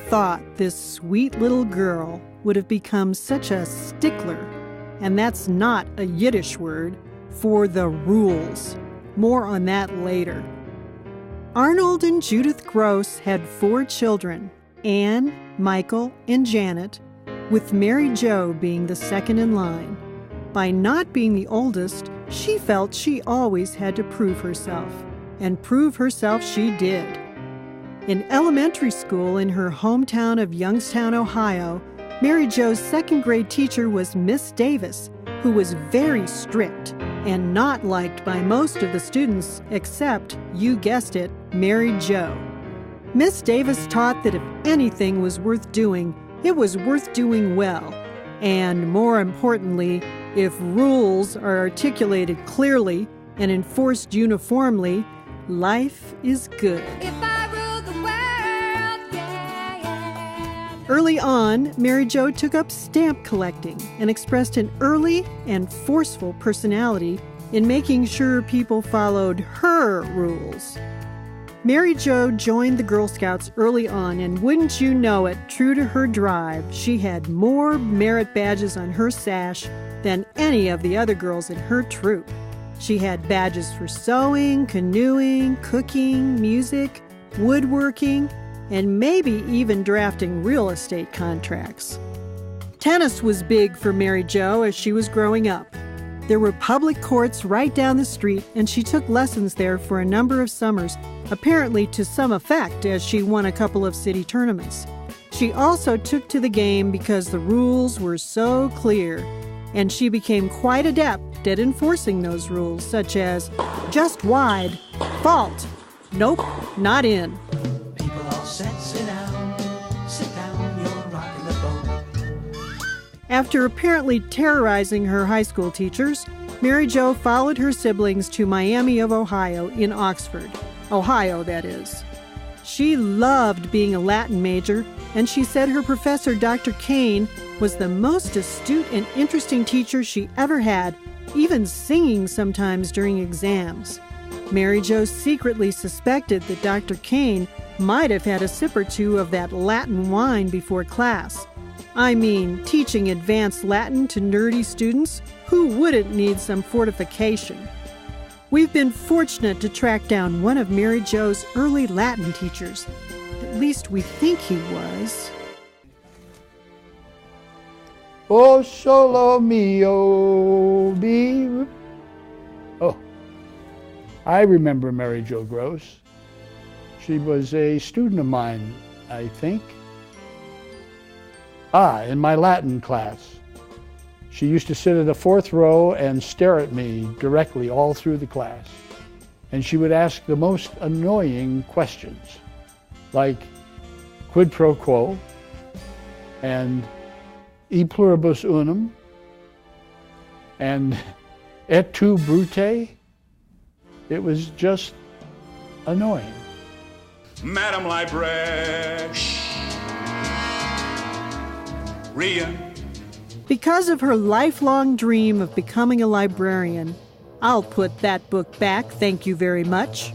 thought this sweet little girl would have become such a stickler, and that's not a Yiddish word, for the rules. More on that later. Arnold and Judith Gross had 4 children, Anne, Michael, and Janet, with Mary Jo being the second in line. By not being the oldest, she felt she always had to prove herself, and prove herself she did. In elementary school in her hometown of Youngstown, Ohio, Mary Jo's second-grade teacher was Miss Davis, who was very strict and not liked by most of the students except, you guessed it, Mary Jo. Miss Davis taught that if anything was worth doing, it was worth doing well. And more importantly, if rules are articulated clearly and enforced uniformly, life is good. If I rule the world, yeah, yeah. Early on, Mary Jo took up stamp collecting and expressed an early and forceful personality in making sure people followed her rules. Mary Jo joined the Girl Scouts early on, and wouldn't you know it, true to her drive, she had more merit badges on her sash than any of the other girls in her troop. She had badges for sewing, canoeing, cooking, music, woodworking, and maybe even drafting real estate contracts. Tennis was big for Mary Jo as she was growing up. There were public courts right down the street, and she took lessons there for a number of summers, apparently to some effect as she won a couple of city tournaments. She also took to the game because the rules were so clear, and she became quite adept at enforcing those rules, such as just wide, fault, nope, not in. People all said, sit down, you're rocking the boat. After apparently terrorizing her high school teachers, Mary Jo followed her siblings to Miami of Ohio in Oxford. Ohio, that is. She loved being a Latin major, and she said her professor, Dr. Kane, was the most astute and interesting teacher she ever had, even singing sometimes during exams. Mary Jo secretly suspected that Dr. Kane might have had a sip or two of that Latin wine before class. I mean, teaching advanced Latin to nerdy students, who wouldn't need some fortification? We've been fortunate to track down one of Mary Jo's early Latin teachers. At least we think he was. O solo mio be. Oh, I remember Mary Jo Gross. She was a student of mine, I think. In my Latin class. She used to sit in the 4th row and stare at me directly all through the class. And she would ask the most annoying questions, like quid pro quo and e pluribus unum and et tu Brute. It was just annoying. Madam Librarian. Because of her lifelong dream of becoming a librarian, I'll put that book back, thank you very much.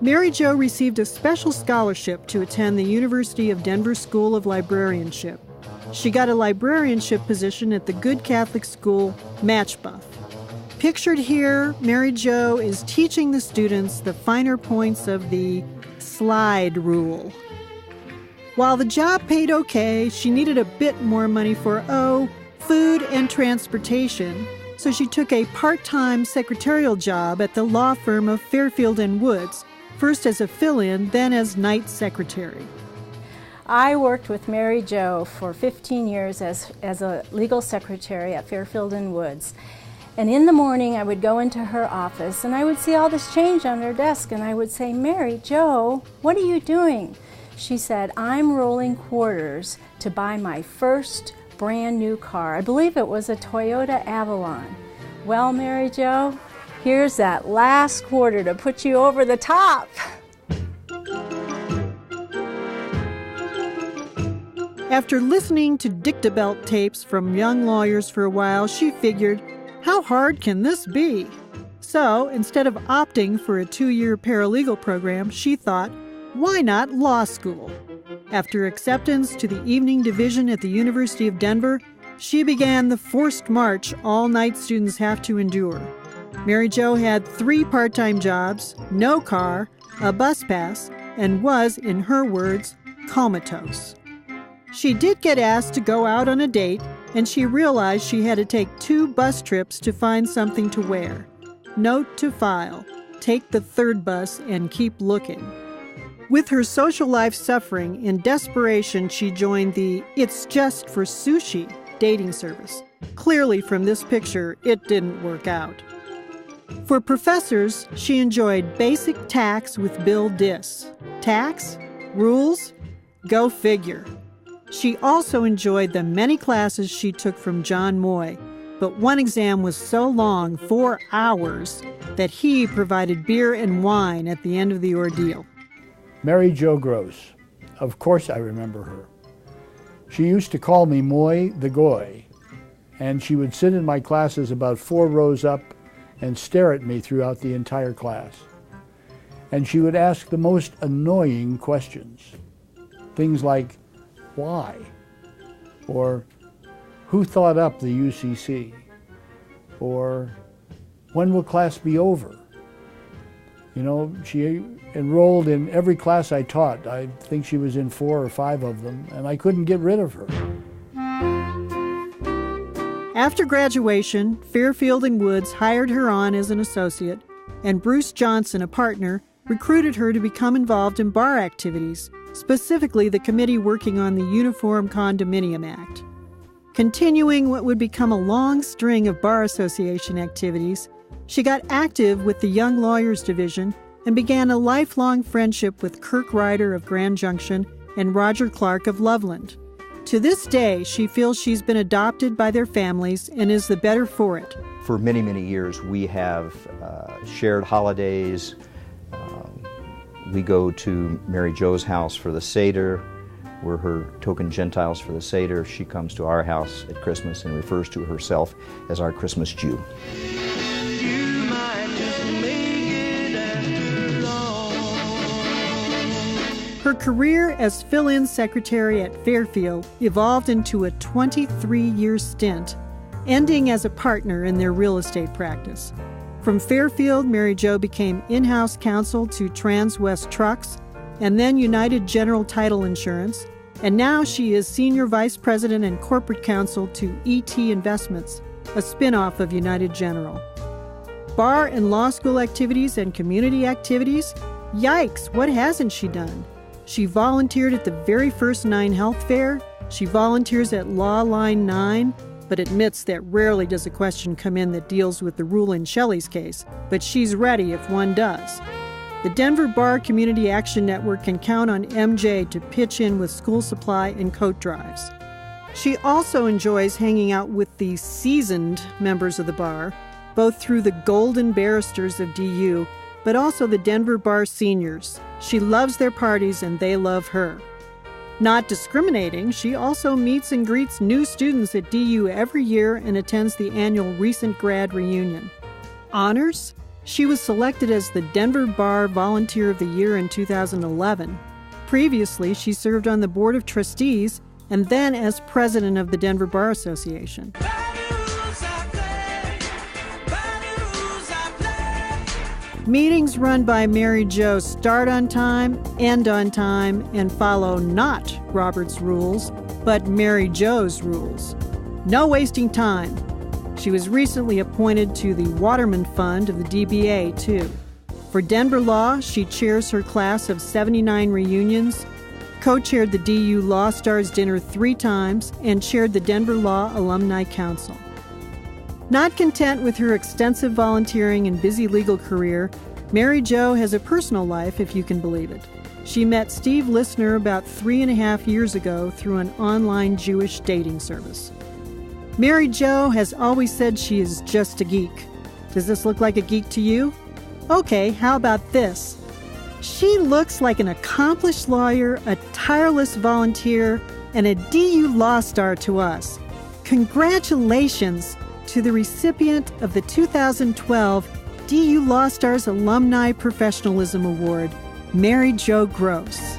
Mary Jo received a special scholarship to attend the University of Denver School of Librarianship. She got a librarianship position at the Good Catholic School, Matchbuff. Pictured here, Mary Jo is teaching the students the finer points of the slide rule. While the job paid okay, she needed a bit more money for, food and transportation, so she took a part-time secretarial job at the law firm of Fairfield and Woods, first as a fill-in, then as night secretary. I worked with Mary Jo for 15 years as a legal secretary at Fairfield and Woods. And in the morning, I would go into her office, and I would see all this change on her desk, and I would say, Mary Jo, what are you doing? She said, I'm rolling quarters to buy my first brand new car. I believe it was a Toyota Avalon. Well, Mary Jo, here's that last quarter to put you over the top. After listening to dictabelt tapes from young lawyers for a while, she figured, how hard can this be? So, instead of opting for a 2-year paralegal program, she thought, why not law school? After acceptance to the evening division at the University of Denver, she began the forced march all night students have to endure. Mary Jo had 3 part-time jobs, no car, a bus pass, and was, in her words, comatose. She did get asked to go out on a date, and she realized she had to take 2 bus trips to find something to wear. Note to file: take the 3rd bus and keep looking. With her social life suffering, in desperation she joined the It's Just for Sushi dating service. Clearly from this picture, it didn't work out. For professors, she enjoyed basic tax with Bill Diss. Tax? Rules? Go figure. She also enjoyed the many classes she took from John Moy, but one exam was so long, 4 hours, that he provided beer and wine at the end of the ordeal. Mary Jo Gross. Of course I remember her. She used to call me Moy the Goy, and she would sit in my classes about 4 rows up and stare at me throughout the entire class. And she would ask the most annoying questions. Things like, why? Or, who thought up the UCC? Or, when will class be over? You know, she enrolled in every class I taught. I think she was in 4 or 5 of them, and I couldn't get rid of her. After graduation, Fairfield and Woods hired her on as an associate, and Bruce Johnson, a partner, recruited her to become involved in bar activities, specifically the committee working on the Uniform Condominium Act. Continuing what would become a long string of bar association activities, she got active with the Young Lawyers Division and began a lifelong friendship with Kirk Ryder of Grand Junction and Roger Clark of Loveland. To this day, she feels she's been adopted by their families and is the better for it. For many, many years, we have shared holidays. We go to Mary Jo's house for the Seder. We're her token Gentiles for the Seder. She comes to our house at Christmas and refers to herself as our Christmas Jew. Her career as fill-in secretary at Fairfield evolved into a 23-year stint, ending as a partner in their real estate practice. From Fairfield, Mary Jo became in-house counsel to Trans-West Trucks and then United General Title Insurance, and now she is senior vice president and corporate counsel to ET Investments, a spin-off of United General. Bar and law school activities and community activities? Yikes, what hasn't she done? She volunteered at the very first 9 Health Fair. She volunteers at Law Line 9, but admits that rarely does a question come in that deals with the rule in Shelley's case, but she's ready if one does. The Denver Bar Community Action Network can count on MJ to pitch in with school supply and coat drives. She also enjoys hanging out with the seasoned members of the bar, both through the Golden Barristers of DU, but also the Denver Bar Seniors. She loves their parties and they love her. Not discriminating, she also meets and greets new students at DU every year and attends the annual Recent Grad Reunion. Honors? She was selected as the Denver Bar Volunteer of the Year in 2011. Previously, she served on the Board of Trustees and then as president of the Denver Bar Association. Meetings run by Mary Jo start on time, end on time, and follow not Robert's rules, but Mary Jo's rules. No wasting time. She was recently appointed to the Waterman Fund of the DBA, too. For Denver Law, she chairs her class of 79 reunions, co-chaired the DU Law Stars Dinner 3 times, and chaired the Denver Law Alumni Council. Not content with her extensive volunteering and busy legal career, Mary Jo has a personal life, if you can believe it. She met Steve Lissner about 3.5 years ago through an online Jewish dating service. Mary Jo has always said she is just a geek. Does this look like a geek to you? Okay, how about this? She looks like an accomplished lawyer, a tireless volunteer, and a DU Law Star to us. Congratulations to the recipient of the 2012 DU Law Stars Alumni Professionalism Award, Mary Jo Gross.